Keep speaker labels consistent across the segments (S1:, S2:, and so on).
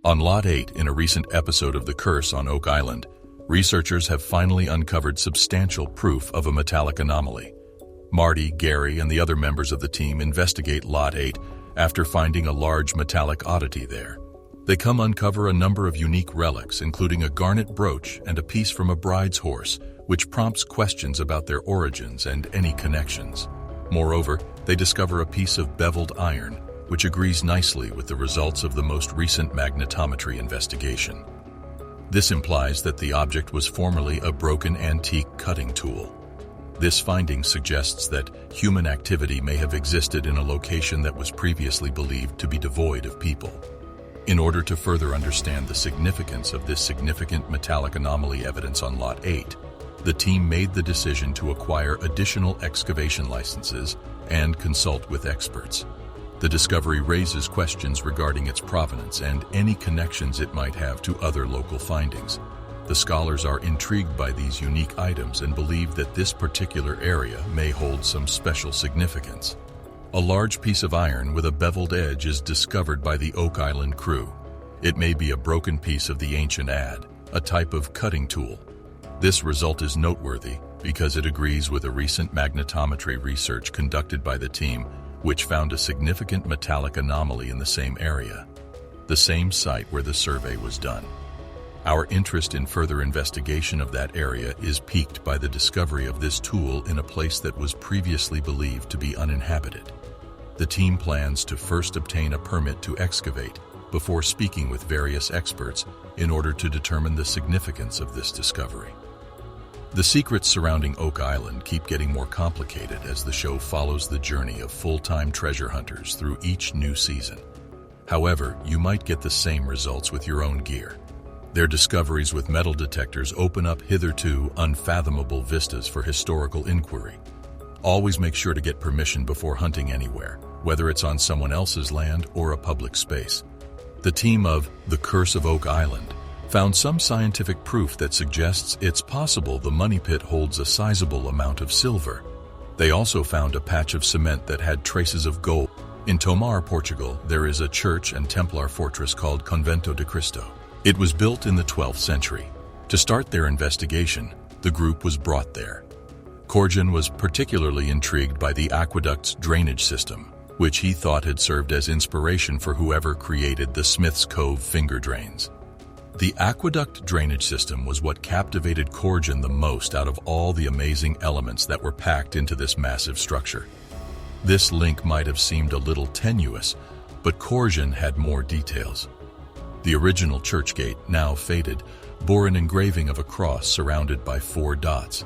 S1: On Lot 8, in a recent episode of The Curse on Oak Island, researchers have finally uncovered substantial proof of a metallic anomaly. Marty, Gary, and the other members of the team investigate Lot 8 after finding a large metallic oddity there. They come uncover a number of unique relics, including a garnet brooch and a piece from a bride's horse, which prompts questions about their origins and any connections. Moreover, they discover a piece of beveled iron, which agrees nicely with the results of the most recent magnetometry investigation. This implies that the object was formerly a broken antique cutting tool. This finding suggests that human activity may have existed in a location that was previously believed to be devoid of people. In order to further understand the significance of this significant metallic anomaly evidence on Lot 8, the team made the decision to acquire additional excavation licenses and consult with experts. The discovery raises questions regarding its provenance and any connections it might have to other local findings. The scholars are intrigued by these unique items and believe that this particular area may hold some special significance. A large piece of iron with a beveled edge is discovered by the Oak Island crew. It may be a broken piece of the ancient adze, a type of cutting tool. This result is noteworthy because it agrees with a recent magnetometry research conducted by the team, which found a significant metallic anomaly in the same area, the same site where the survey was done. Our interest in further investigation of that area is piqued by the discovery of this tool in a place that was previously believed to be uninhabited. The team plans to first obtain a permit to excavate before speaking with various experts in order to determine the significance of this discovery. The secrets surrounding Oak Island keep getting more complicated as the show follows the journey of full-time treasure hunters through each new season. However, you might get the same results with your own gear. Their discoveries with metal detectors open up hitherto unfathomable vistas for historical inquiry. Always make sure to get permission before hunting anywhere, whether it's on someone else's land or a public space. The team of The Curse of Oak Island found some scientific proof that suggests it's possible the money pit holds a sizable amount of silver. They also found a patch of cement that had traces of gold. In Tomar, Portugal, there is a church and Templar fortress called Convento de Cristo. It was built in the 12th century. To start their investigation, the group was brought there. Corjan was particularly intrigued by the aqueduct's drainage system, which he thought had served as inspiration for whoever created the Smith's Cove finger drains. The aqueduct drainage system was what captivated Corjan the most out of all the amazing elements that were packed into this massive structure. This link might have seemed a little tenuous, but Corjan had more details. The original church gate, now faded, bore an engraving of a cross surrounded by 4 dots.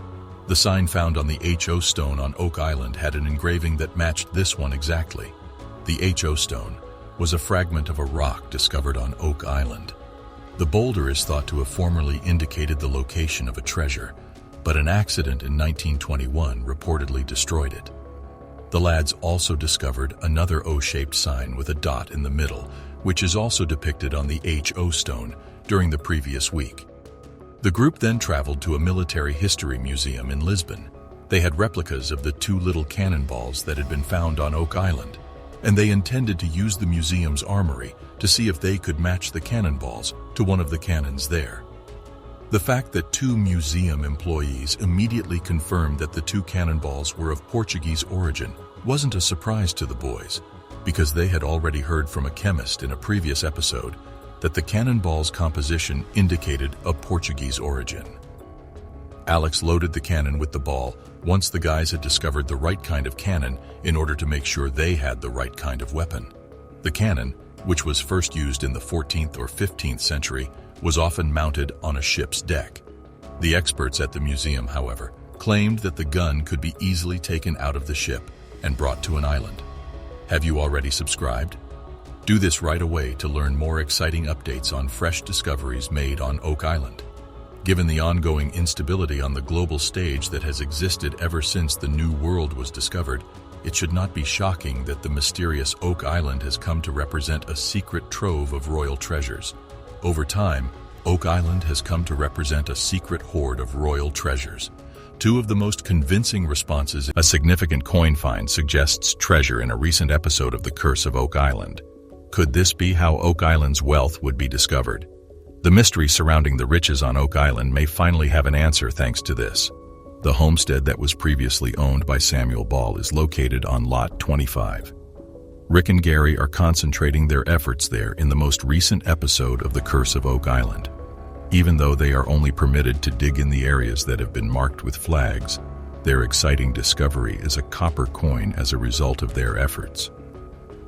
S1: The sign found on the HO stone on Oak Island had an engraving that matched this one exactly. The HO stone was a fragment of a rock discovered on Oak Island. The boulder is thought to have formerly indicated the location of a treasure, but an accident in 1921 reportedly destroyed it. The lads also discovered another O-shaped sign with a dot in the middle, which is also depicted on the HO stone during the previous week. The group then traveled to a military history museum in Lisbon. They had replicas of the 2 little cannonballs that had been found on Oak Island, and they intended to use the museum's armory to see if they could match the cannonballs to one of the cannons there. The fact that 2 museum employees immediately confirmed that the 2 cannonballs were of Portuguese origin wasn't a surprise to the boys, because they had already heard from a chemist in a previous episode that the cannonball's composition indicated a Portuguese origin. Alex loaded the cannon with the ball once the guys had discovered the right kind of cannon in order to make sure they had the right kind of weapon. The cannon, which was first used in the 14th or 15th century, was often mounted on a ship's deck. The experts at the museum, however, claimed that the gun could be easily taken out of the ship and brought to an island. Have you already subscribed? Do this right away to learn more exciting updates on fresh discoveries made on Oak Island. Given the ongoing instability on the global stage that has existed ever since the New World was discovered, it should not be shocking that the mysterious Oak Island has come to represent a secret trove of royal treasures. Over time, Oak Island has come to represent a secret hoard of royal treasures. 2 of the most convincing responses: a significant coin find suggests treasure in a recent episode of The Curse of Oak Island. Could this be how Oak Island's wealth would be discovered? The mystery surrounding the riches on Oak Island may finally have an answer thanks to this. The homestead that was previously owned by Samuel Ball is located on Lot 25. Rick and Gary are concentrating their efforts there in the most recent episode of The Curse of Oak Island. Even though they are only permitted to dig in the areas that have been marked with flags, their exciting discovery is a copper coin as a result of their efforts.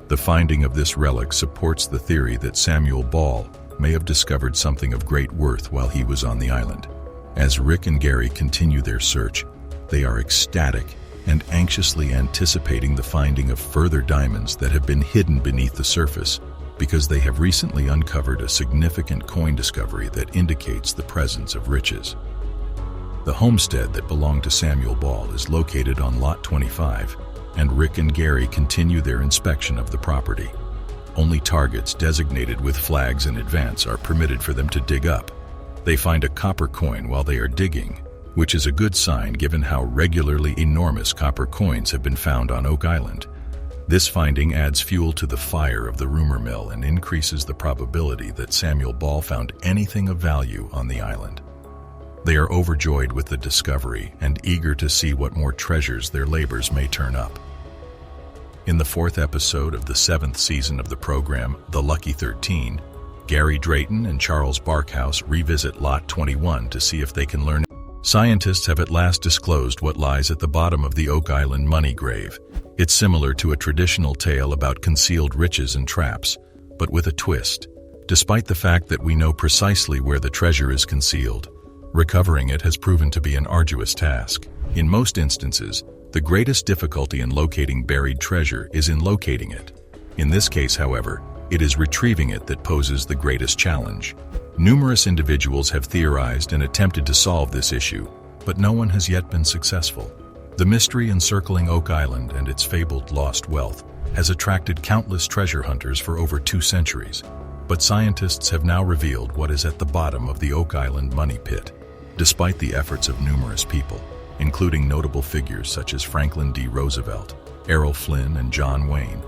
S1: The finding of this relic supports the theory that Samuel Ball may have discovered something of great worth while he was on the island. As Rick and Gary continue their search, they are ecstatic and anxiously anticipating the finding of further diamonds that have been hidden beneath the surface because they have recently uncovered a significant coin discovery that indicates the presence of riches. The homestead that belonged to Samuel Ball is located on Lot 25, and Rick and Gary continue their inspection of the property. Only targets designated with flags in advance are permitted for them to dig up. They find a copper coin while they are digging, which is a good sign given how regularly enormous copper coins have been found on Oak Island. This finding adds fuel to the fire of the rumor mill and increases the probability that Samuel Ball found anything of value on the island. They are overjoyed with the discovery and eager to see what more treasures their labors may turn up. In the 4th episode of the 7th season of the program, The Lucky 13, Gary Drayton and Charles Barkhouse revisit Lot 21 to see if they can learn. Scientists have at last disclosed what lies at the bottom of the Oak Island money grave. It's similar to a traditional tale about concealed riches and traps, but with a twist. Despite the fact that we know precisely where the treasure is concealed, recovering it has proven to be an arduous task. In most instances, the greatest difficulty in locating buried treasure is in locating it. In this case, however, it is retrieving it that poses the greatest challenge. Numerous individuals have theorized and attempted to solve this issue, but no one has yet been successful. The mystery encircling Oak Island and its fabled lost wealth has attracted countless treasure hunters for over 2 centuries, but scientists have now revealed what is at the bottom of the Oak Island money pit. Despite the efforts of numerous people, including notable figures such as Franklin D. Roosevelt, Errol Flynn, and John Wayne,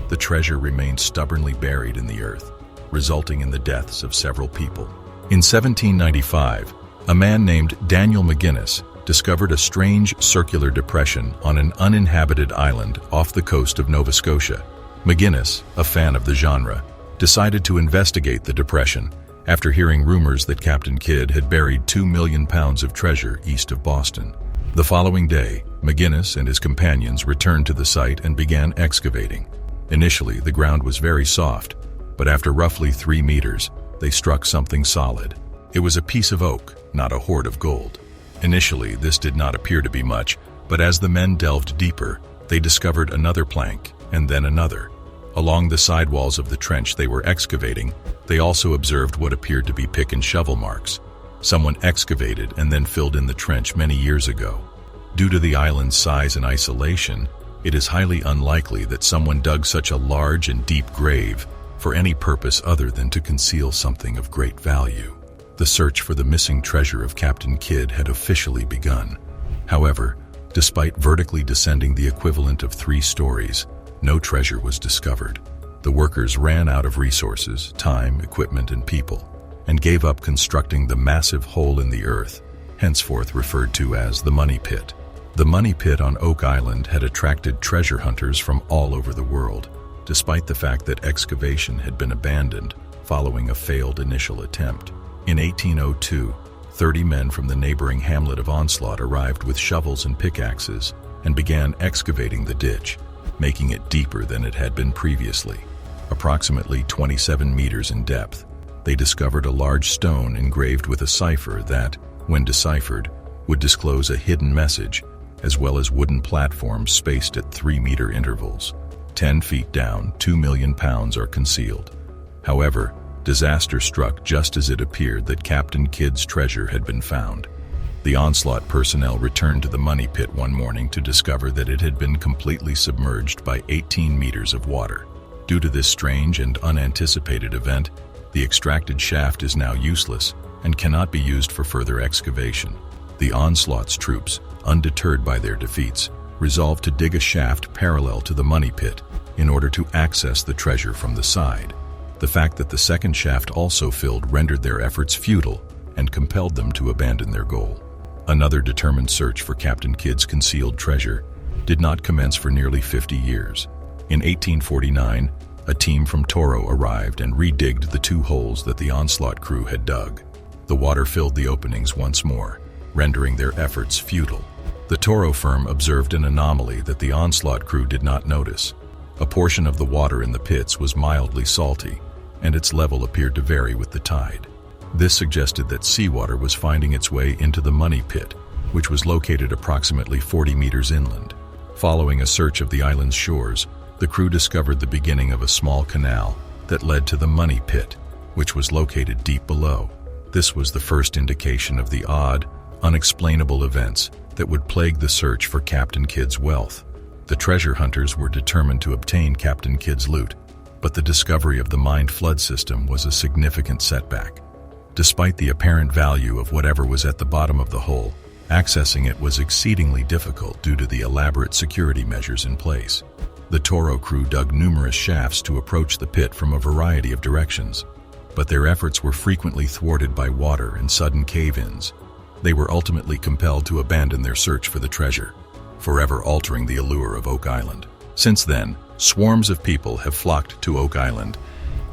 S1: the treasure remains stubbornly buried in the earth, resulting in the deaths of several people. In 1795, a man named Daniel McGinnis discovered a strange circular depression on an uninhabited island off the coast of Nova Scotia. McGinnis, a fan of the genre, decided to investigate the depression after hearing rumors that Captain Kidd had buried 2 million pounds of treasure east of Boston. The following day, McGinnis and his companions returned to the site and began excavating. Initially, the ground was very soft, but after roughly 3 meters, they struck something solid. It was a piece of oak, not a hoard of gold. Initially, this did not appear to be much, but as the men delved deeper, they discovered another plank, and then another. Along the sidewalls of the trench they were excavating, they also observed what appeared to be pick and shovel marks. Someone excavated and then filled in the trench many years ago. Due to the island's size and isolation, it is highly unlikely that someone dug such a large and deep grave for any purpose other than to conceal something of great value. The search for the missing treasure of Captain Kidd had officially begun. However, despite vertically descending the equivalent of 3 stories, no treasure was discovered. The workers ran out of resources, time, equipment, and people, and gave up constructing the massive hole in the earth, henceforth referred to as the Money Pit. The Money Pit on Oak Island had attracted treasure hunters from all over the world, despite the fact that excavation had been abandoned following a failed initial attempt. In 1802, 30 men from the neighboring hamlet of Onslaught arrived with shovels and pickaxes and began excavating the ditch, making it deeper than it had been previously. Approximately 27 meters in depth, they discovered a large stone engraved with a cipher that, when deciphered, would disclose a hidden message, as well as wooden platforms spaced at 3-meter intervals. 10 feet down, 2 million pounds are concealed. However, disaster struck just as it appeared that Captain Kidd's treasure had been found. The Onslaught personnel returned to the money pit one morning to discover that it had been completely submerged by 18 meters of water. Due to this strange and unanticipated event, the extracted shaft is now useless and cannot be used for further excavation. The Onslaught's troops, undeterred by their defeats, resolved to dig a shaft parallel to the money pit in order to access the treasure from the side. The fact that the second shaft also filled rendered their efforts futile and compelled them to abandon their goal. Another determined search for Captain Kidd's concealed treasure did not commence for nearly 50 years. In 1849, a team from Toro arrived and redigged the 2 holes that the Onslaught crew had dug. The water filled the openings once more, rendering their efforts futile. The Toro firm observed an anomaly that the Onslaught crew did not notice. A portion of the water in the pits was mildly salty, and its level appeared to vary with the tide. This suggested that seawater was finding its way into the Money Pit, which was located approximately 40 meters inland. Following a search of the island's shores, the crew discovered the beginning of a small canal that led to the Money Pit, which was located deep below. This was the first indication of the odd, unexplainable events that would plague the search for Captain Kidd's wealth. The treasure hunters were determined to obtain Captain Kidd's loot, but the discovery of the mined flood system was a significant setback. Despite the apparent value of whatever was at the bottom of the hole, accessing it was exceedingly difficult due to the elaborate security measures in place. The Toro crew dug numerous shafts to approach the pit from a variety of directions, but their efforts were frequently thwarted by water and sudden cave-ins. They were ultimately compelled to abandon their search for the treasure, forever altering the allure of Oak Island. Since then, swarms of people have flocked to Oak Island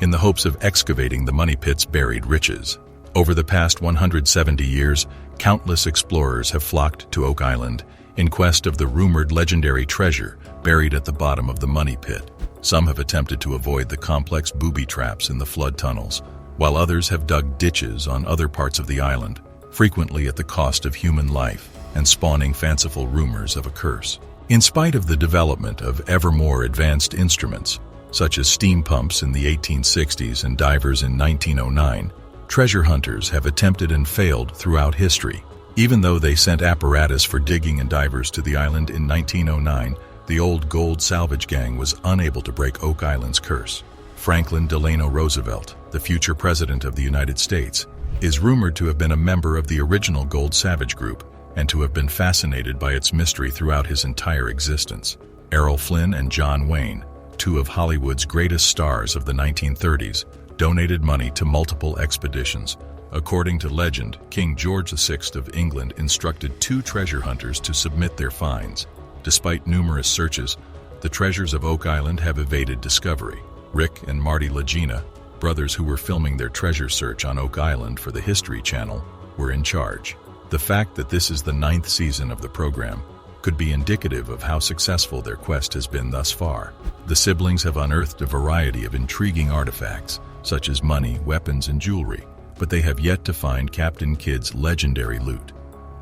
S1: in the hopes of excavating the Money Pit's buried riches. Over the past 170 years, countless explorers have flocked to Oak Island in quest of the rumored legendary treasure buried at the bottom of the Money Pit. Some have attempted to avoid the complex booby traps in the flood tunnels, while others have dug ditches on other parts of the island, frequently at the cost of human life and spawning fanciful rumors of a curse. In spite of the development of ever more advanced instruments, such as steam pumps in the 1860s and divers in 1909, treasure hunters have attempted and failed throughout history. Even though they sent apparatus for digging and divers to the island in 1909, the old gold salvage gang was unable to break Oak Island's curse. Franklin Delano Roosevelt, the future president of the United States, is rumored to have been a member of the original Gold Savage group and to have been fascinated by its mystery throughout his entire existence. Errol Flynn and John Wayne, 2 of Hollywood's greatest stars of the 1930s, donated money to multiple expeditions. According to legend, King George VI of England instructed 2 treasure hunters to submit their finds. Despite numerous searches, the treasures of Oak Island have evaded discovery. Rick and Marty Lagina, brothers who were filming their treasure search on Oak Island for the History Channel, were in charge. The fact that this is the 9th season of the program could be indicative of how successful their quest has been thus far. The siblings have unearthed a variety of intriguing artifacts, such as money, weapons, and jewelry, but they have yet to find Captain Kidd's legendary loot.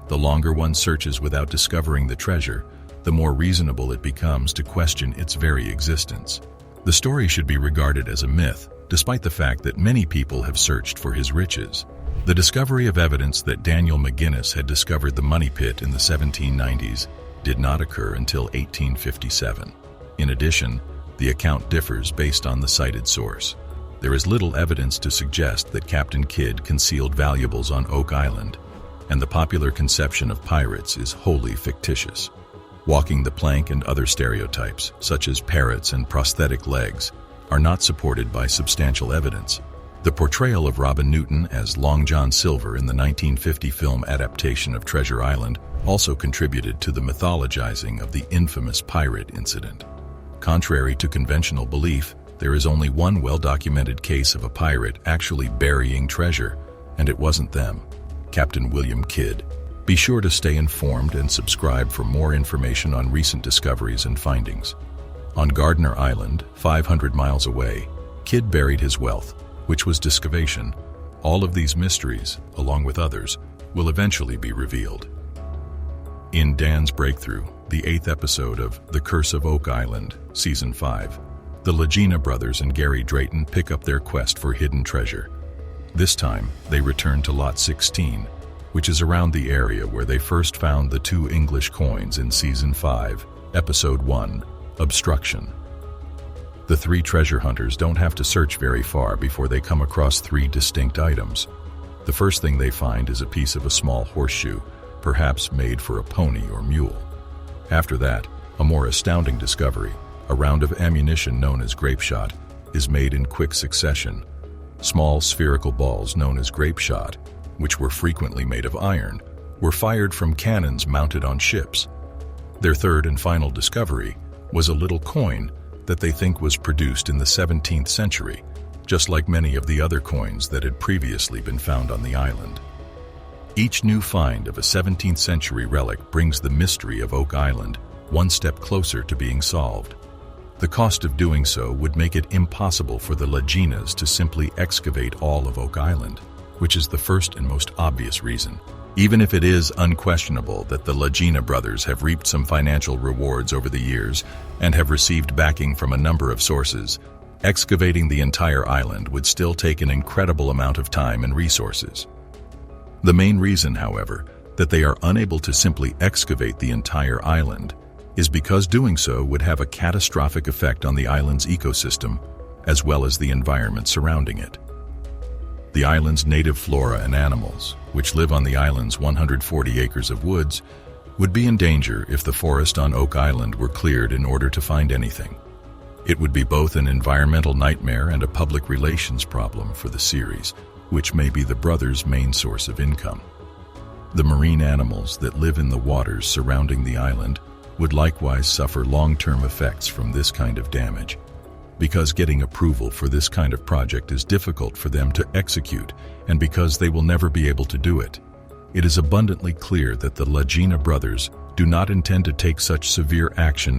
S1: The longer one searches without discovering the treasure, the more reasonable it becomes to question its very existence. The story should be regarded as a myth, despite the fact that many people have searched for his riches. The discovery of evidence that Daniel McGinnis had discovered the Money Pit in the 1790s did not occur until 1857. In addition, the account differs based on the cited source. There is little evidence to suggest that Captain Kidd concealed valuables on Oak Island, and the popular conception of pirates is wholly fictitious. Walking the plank and other stereotypes, such as parrots and prosthetic legs, are not supported by substantial evidence. The portrayal of Robin Newton as Long John Silver in the 1950 film adaptation of Treasure Island also contributed to the mythologizing of the infamous pirate incident. Contrary to conventional belief, there is only one well-documented case of a pirate actually burying treasure, and it wasn't them, Captain William Kidd. Be sure to stay informed and subscribe for more information on recent discoveries and findings. On Gardner Island, 500 miles away, Kidd buried his wealth, which was Excavation. All of these mysteries, along with others, will eventually be revealed. In Dan's Breakthrough, the 8th episode of The Curse of Oak Island, Season 5, the Lagina brothers and Gary Drayton pick up their quest for hidden treasure. This time, they return to Lot 16, which is around the area where they first found the 2 English coins in Season 5, Episode 1, Obstruction. The 3 treasure hunters don't have to search very far before they come across 3 distinct items. The first thing they find is a piece of a small horseshoe, perhaps made for a pony or mule. After that, a more astounding discovery, A round of ammunition known as grape shot is made in quick succession. Small spherical balls known as grape shot, which were frequently made of iron, were fired from cannons mounted on ships. Their third and final discovery was a little coin that they think was produced in the 17th century, just like many of the other coins that had previously been found on the island. Each new find of a 17th century relic brings the mystery of Oak Island one step closer to being solved. The cost of doing so would make it impossible for the Laginas to simply excavate all of Oak Island, which is the first and most obvious reason. Even if it is unquestionable that the Lagina brothers have reaped some financial rewards over the years and have received backing from a number of sources, excavating the entire island would still take an incredible amount of time and resources. The main reason, however, that they are unable to simply excavate the entire island is because doing so would have a catastrophic effect on the island's ecosystem as well as the environment surrounding it. The island's native flora and animals, which live on the island's 140 acres of woods, would be in danger if the forest on Oak Island were cleared in order to find anything. It would be both an environmental nightmare and a public relations problem for the series, which may be the brothers' main source of income. The marine animals that live in the waters surrounding the island would likewise suffer long-term effects from this kind of damage. Because getting approval for this kind of project is difficult for them to execute, and because they will never be able to do it, it is abundantly clear that the Lagina brothers do not intend to take such severe action